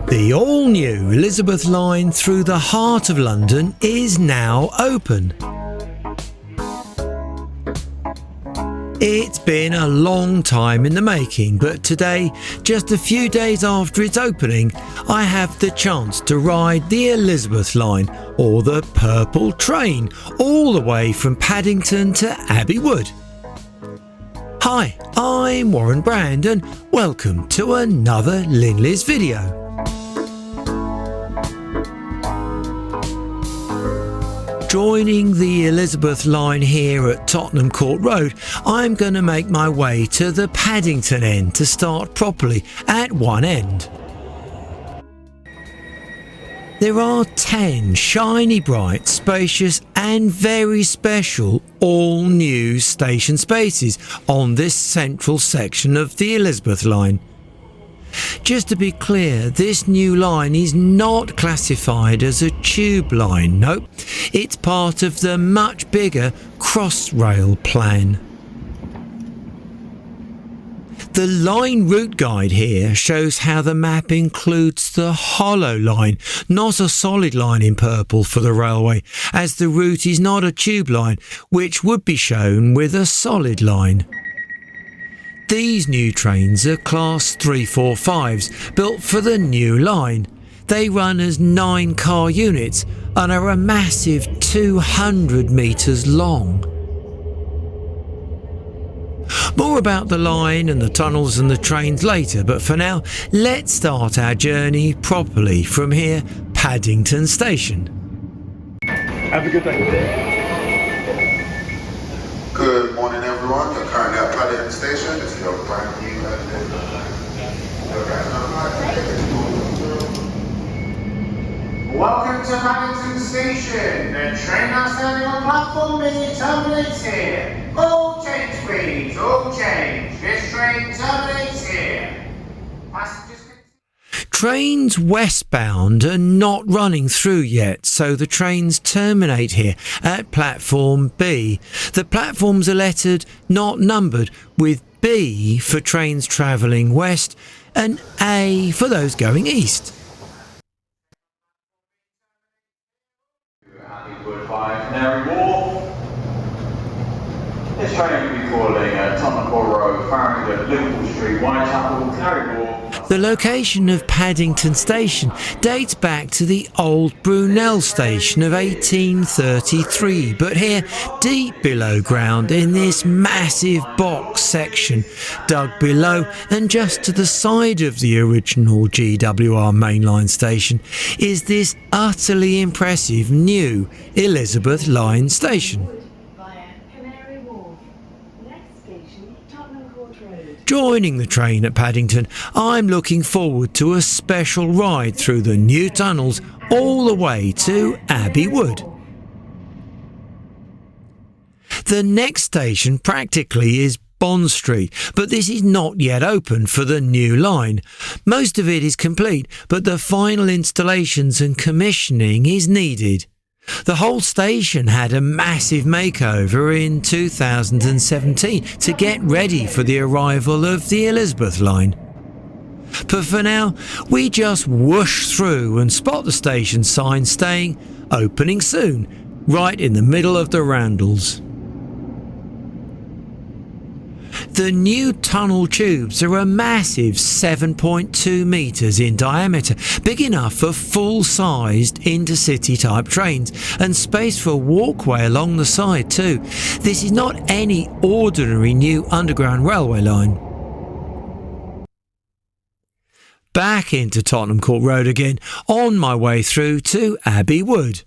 The all-new Elizabeth line through the heart of London is now open. It's been a long time in the making, but today, just a few days after its opening, I have the chance to ride the Elizabeth line, or the Purple Train, all the way from Paddington to Abbey Wood. Hi, I'm Warren Brand and welcome to another Linleys video. Joining the Elizabeth line here at Tottenham Court Road, I'm going to make my way to the Paddington end to start properly at one end. There are 10 shiny bright, spacious and very special all-new station spaces on this central section of the Elizabeth line. Just to be clear, this new line is not classified as a tube line, nope, it's part of the much bigger CrossRail plan. The line route guide here shows how the map includes the hollow line, not a solid line in purple for the railway, as the route is not a tube line, which would be shown with a solid line. These new trains are Class 345s, built for the new line. They run as 9-car units and are a massive 200 metres long. More about the line and the tunnels and the trains later, but for now, let's start our journey properly from here, Paddington Station. Have a good day. Good morning, everyone. You're currently at Paddington Station. This is your brand new Welcome to Paddington Station. The train now standing on platform B terminates here. All change, please. All change. This train terminates here. Passengers. Trains westbound are not running through yet, so the trains terminate here at platform B. The platforms are lettered, not numbered, with B for trains travelling west and A for those going east. Abbey Wood by Canary Wharf. This train will be calling at Tottenham Court Road, Farringdon, Liverpool Street, Whitechapel, Canary Wharf. The location of Paddington Station dates back to the old Brunel station of 1833, but here, deep below ground in this massive box section, dug below and just to the side of the original GWR mainline station, is this utterly impressive new Elizabeth line station. Joining the train at Paddington, I'm looking forward to a special ride through the new tunnels all the way to Abbey Wood. The next station practically is Bond Street, but this is not yet open for the new line. Most of it is complete, but the final installations and commissioning is needed. The whole station had a massive makeover in 2017 to get ready for the arrival of the Elizabeth line. But for now, we just whoosh through and spot the station sign saying "Opening soon," right in the middle of the roundels. The new tunnel tubes are a massive 7.2 metres in diameter, big enough for full-sized intercity type trains, and space for a walkway along the side too. This is not any ordinary new underground railway line. Back into Tottenham Court Road again, on my way through to Abbey Wood.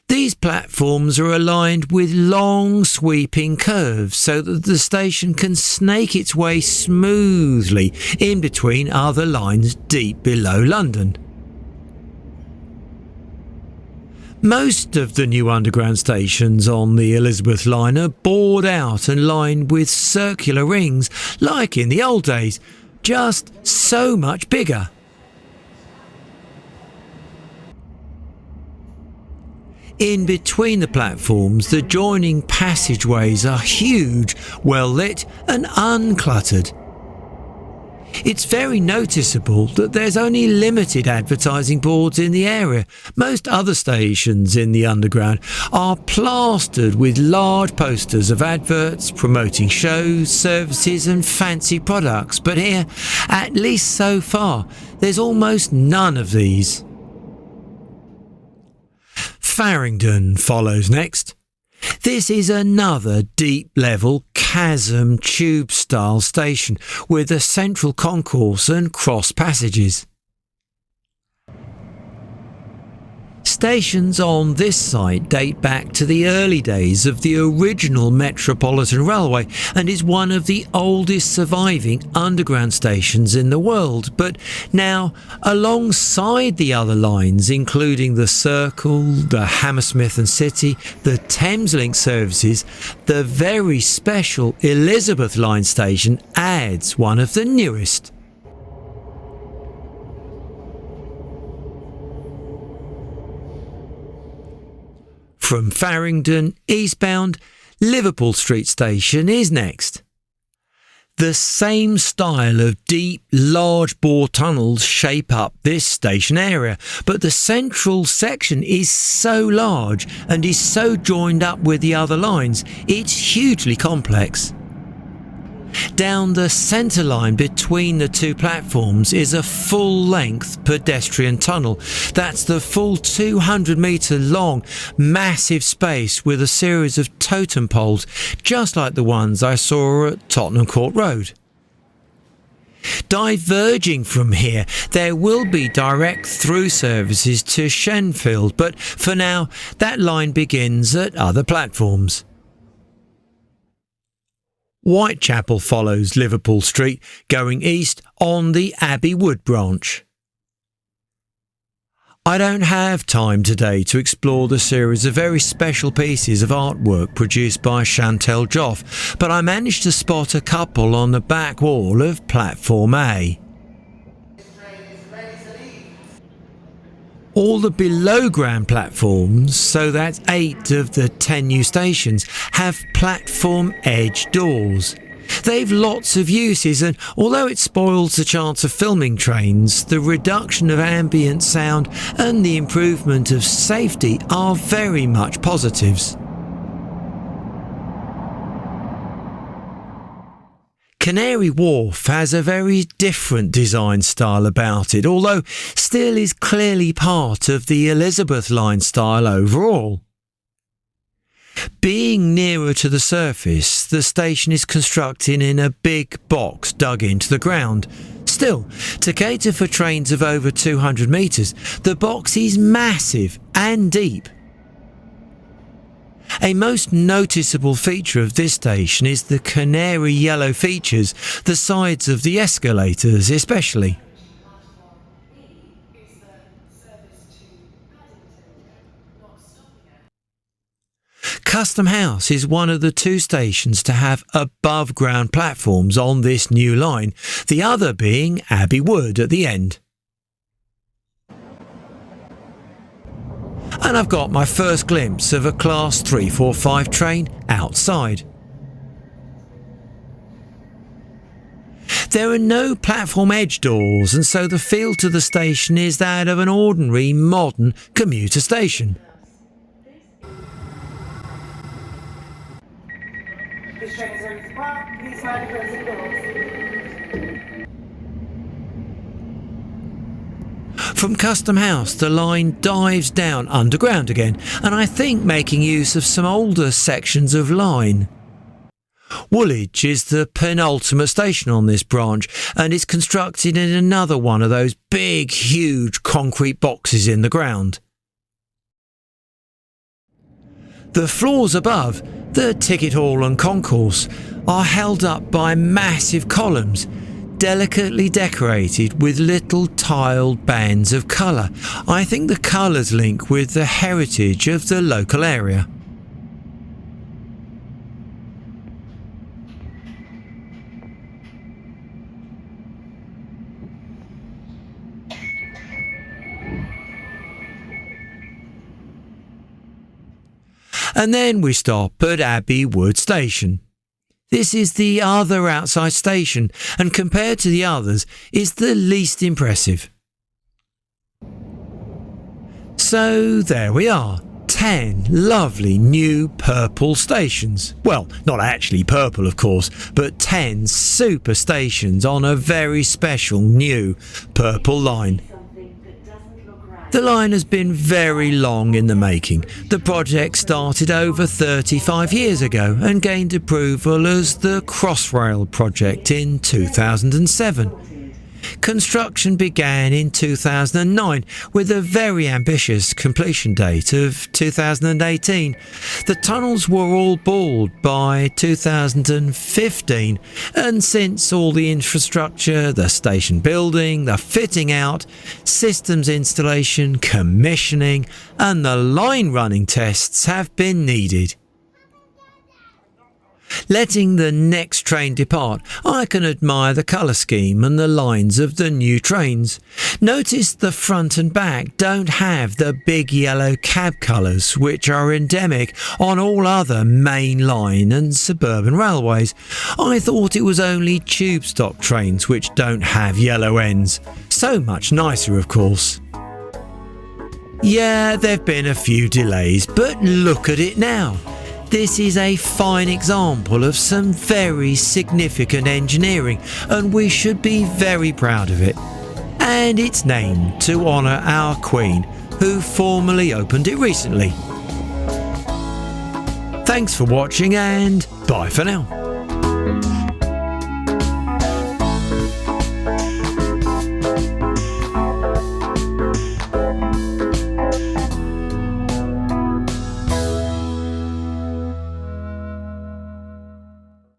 These platforms are aligned with long sweeping curves so that the station can snake its way smoothly in between other lines deep below London. Most of the new underground stations on the Elizabeth line are bored out and lined with circular rings like in the old days, just so much bigger. In between the platforms, the joining passageways are huge, well lit and uncluttered. It's very noticeable that there's only limited advertising boards in the area. Most other stations in the Underground are plastered with large posters of adverts promoting shows, services and fancy products, but here, at least so far, there's almost none of these. Farringdon follows next. This is another deep-level chasm tube-style station with a central concourse and cross passages. Stations on this site date back to the early days of the original Metropolitan Railway and is one of the oldest surviving underground stations in the world, but now alongside the other lines including the Circle, the Hammersmith and City, the Thameslink services, the very special Elizabeth Line station adds one of the newest. From Farringdon eastbound, Liverpool Street Station is next. The same style of deep, large bore tunnels shape up this station area, but the central section is so large and is so joined up with the other lines, it's hugely complex. Down the centre line between the two platforms is a full-length pedestrian tunnel. That's the full 200-metre long, massive space with a series of totem poles, just like the ones I saw at Tottenham Court Road. Diverging from here, there will be direct through services to Shenfield, but for now, that line begins at other platforms. Whitechapel follows Liverpool Street, going east on the Abbey Wood branch. I don't have time today to explore the series of very special pieces of artwork produced by Chantal Joff, but I managed to spot a couple on the back wall of Platform A. All the below-ground platforms, so that's 8 of the 10 new stations, have platform edge doors. They've lots of uses, and although it spoils the chance of filming trains, the reduction of ambient sound and the improvement of safety are very much positives. Canary Wharf has a very different design style about it, although still is clearly part of the Elizabeth Line style overall. Being nearer to the surface, the station is constructed in a big box dug into the ground. Still, to cater for trains of over 200 metres, the box is massive and deep. A most noticeable feature of this station is the canary yellow features, the sides of the escalators especially. Custom House is one of the 2 stations to have above ground platforms on this new line, the other being Abbey Wood at the end. And I've got my first glimpse of a Class 345 train outside. There are no platform edge doors, and so the feel to the station is that of an ordinary modern commuter station. This train is ready to depart. Please mind the closing doors. From Custom House, the line dives down underground again, and I think making use of some older sections of line. Woolwich is the penultimate station on this branch and is constructed in another one of those big, huge concrete boxes in the ground. The floors above, the ticket hall and concourse, are held up by massive columns, delicately decorated with little tiled bands of colour. I think the colours link with the heritage of the local area. And then we stop at Abbey Wood Station. This is the other outside station, and compared to the others, is the least impressive. So there we are, 10 lovely new purple stations. Well, not actually purple of course, but 10 super stations on a very special new purple line. The line has been very long in the making. The project started over 35 years ago and gained approval as the CrossRail project in 2007. Construction began in 2009 with a very ambitious completion date of 2018. The tunnels were all bored by 2015, and since all the infrastructure, the station building, the fitting out, systems installation, commissioning and the line running tests have been needed. Letting the next train depart, I can admire the colour scheme and the lines of the new trains. Notice the front and back don't have the big yellow cab colours which are endemic on all other main line and suburban railways. I thought it was only tube stock trains which don't have yellow ends. So much nicer of course. Yeah, there've been a few delays, but look at it now. This is a fine example of some very significant engineering, and we should be very proud of it. And it's named to honour our Queen, who formally opened it recently. Thanks for watching and bye for now.